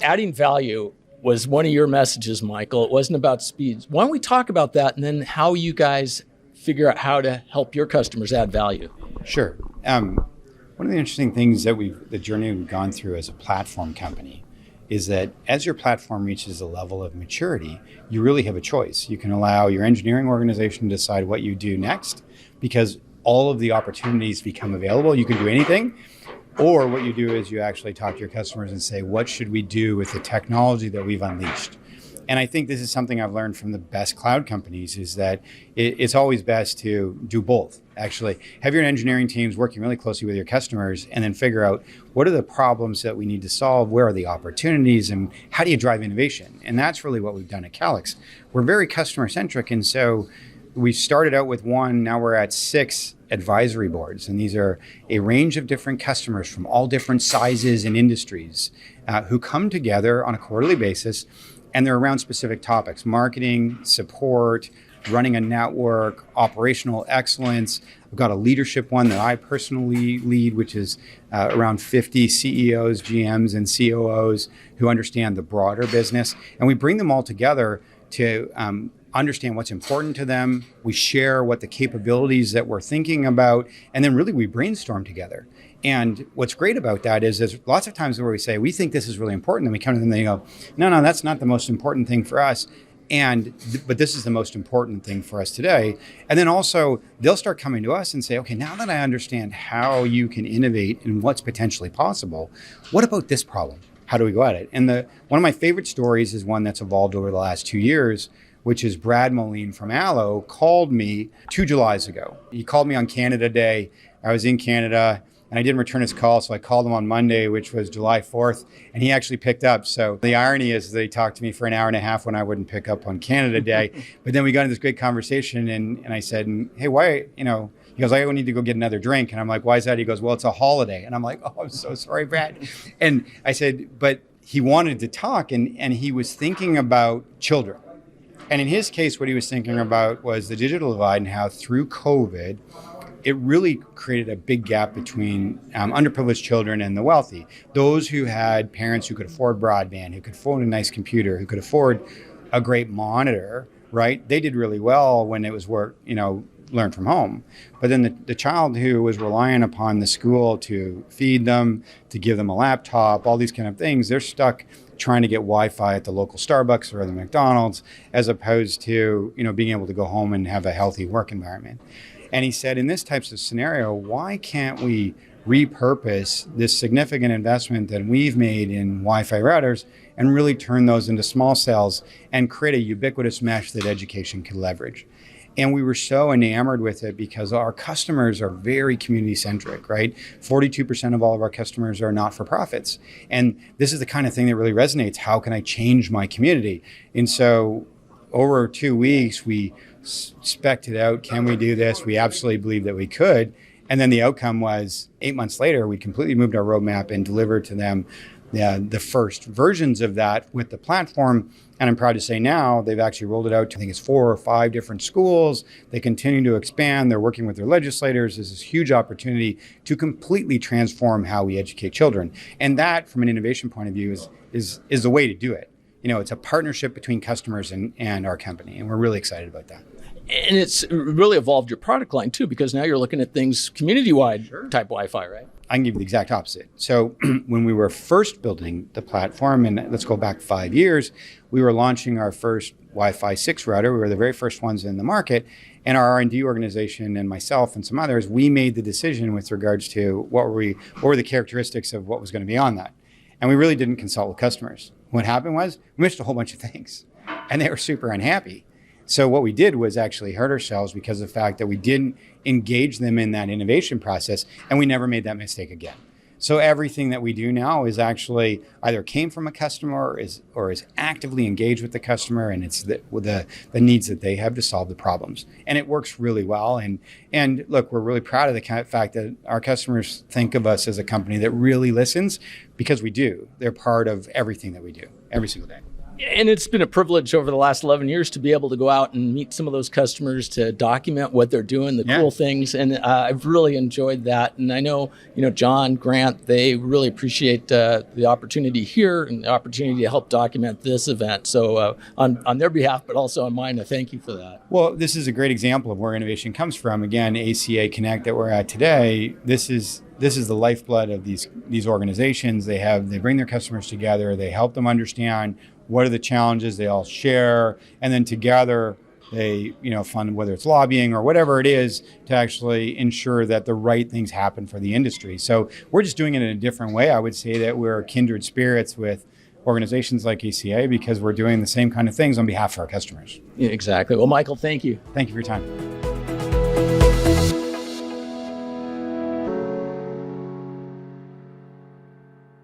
Adding value was one of your messages, Michael. It wasn't about speed. Why don't we talk about that and then how you guys figure out how to help your customers add value? Sure. One of the interesting things that the journey we've gone through as a platform company is that as your platform reaches a level of maturity, you really have a choice. You can allow your engineering organization to decide what you do next because all of the opportunities become available. You can do anything. Or what you do is you actually talk to your customers and say, what should we do with the technology that we've unleashed? And I think this is something I've learned from the best cloud companies is that it's always best to do both. Actually, have your engineering teams working really closely with your customers and then figure out what are the problems that we need to solve, where are the opportunities, and how do you drive innovation? And that's really what we've done at Calix. We're very customer centric, and so we started out with one, now we're at 6 advisory boards. And these are a range of different customers from all different sizes and industries who come together on a quarterly basis. And they're around specific topics: marketing, support, running a network, operational excellence. I've got a leadership one that I personally lead, which is around 50 CEOs, GMs, and COOs who understand the broader business. And we bring them all together to understand what's important to them. We share what the capabilities that we're thinking about, and then really we brainstorm together. And what's great about that is there's lots of times where we say, we think this is really important, and we come to them and they go, no, that's not the most important thing for us. But this is the most important thing for us today. And then also they'll start coming to us and say, okay, now that I understand how you can innovate and what's potentially possible, what about this problem? How do we go at it? And one of my favorite stories is one that's evolved over the last 2 years, which is Brad Moline from Allo called me 2 Julys ago. He called me on Canada Day. I was in Canada and I didn't return his call. So I called him on Monday, which was July 4th, and he actually picked up. So the irony is that he talked to me for an hour and a half when I wouldn't pick up on Canada Day. But then we got into this great conversation and I said, hey, why, he goes, I need to go get another drink. And I'm like, why is that? He goes, well, it's a holiday. And I'm like, oh, I'm so sorry, Brad. And I said, but he wanted to talk and he was thinking about children. And in his case, what he was thinking about was the digital divide and how through COVID, it really created a big gap between underprivileged children and the wealthy. Those who had parents who could afford broadband, who could afford a nice computer, who could afford a great monitor, right? They did really well when it was learn from home. But then the child who was relying upon the school to feed them, to give them a laptop, all these kind of things, they're stuck trying to get Wi-Fi at the local Starbucks or the McDonald's, as opposed to, being able to go home and have a healthy work environment. And he said, in this types of scenario, why can't we repurpose this significant investment that we've made in Wi-Fi routers and really turn those into small cells and create a ubiquitous mesh that education can leverage? And we were so enamored with it because our customers are very community-centric, right? 42% of all of our customers are not-for-profits. And this is the kind of thing that really resonates. How can I change my community? And so over 2 weeks, we spec'd it out. Can we do this? We absolutely believed that we could. And then the outcome was 8 months later, we completely moved our roadmap and delivered to them the first versions of that with the platform. And I'm proud to say now they've actually rolled it out to, I think it's 4 or 5 different schools. They continue to expand. They're working with their legislators. There's this huge opportunity to completely transform how we educate children. And that, from an innovation point of view, is the way to do it. It's a partnership between customers and our company. And we're really excited about that. And it's really evolved your product line too, because now you're looking at things community-wide type Wi-Fi, right? I can give you the exact opposite. So when we were first building the platform, and let's go back 5 years, we were launching our first Wi-Fi 6 router. We were the very first ones in the market. And our R&D organization and myself and some others, we made the decision with regards to what were the characteristics of what was going to be on that. And we really didn't consult with customers. What happened was we missed a whole bunch of things and they were super unhappy. So what we did was actually hurt ourselves because of the fact that we didn't engage them in that innovation process, and we never made that mistake again. So everything that we do now is actually either came from a customer or is actively engaged with the customer, and it's the needs that they have to solve the problems. And it works really well. And look, we're really proud of the fact that our customers think of us as a company that really listens, because we do. They're part of everything that we do every single day. And it's been a privilege over the last 11 years to be able to go out and meet some of those customers to document what they're doing, the cool things. And I've really enjoyed that. And I know, John, Grant, they really appreciate the opportunity here and the opportunity to help document this event. So on their behalf, but also on mine, I thank you for that. Well, this is a great example of where innovation comes from. Again, ACA Connect that we're at today, this is the lifeblood of these organizations. They bring their customers together. They help them understand what are the challenges they all share, and then together they fund, whether it's lobbying or whatever it is, to actually ensure that the right things happen for the industry. So we're just doing it in a different way. I would say that we're kindred spirits with organizations like ACA because we're doing the same kind of things on behalf of our customers. Yeah, exactly. Well, Michael, thank you. Thank you for your time.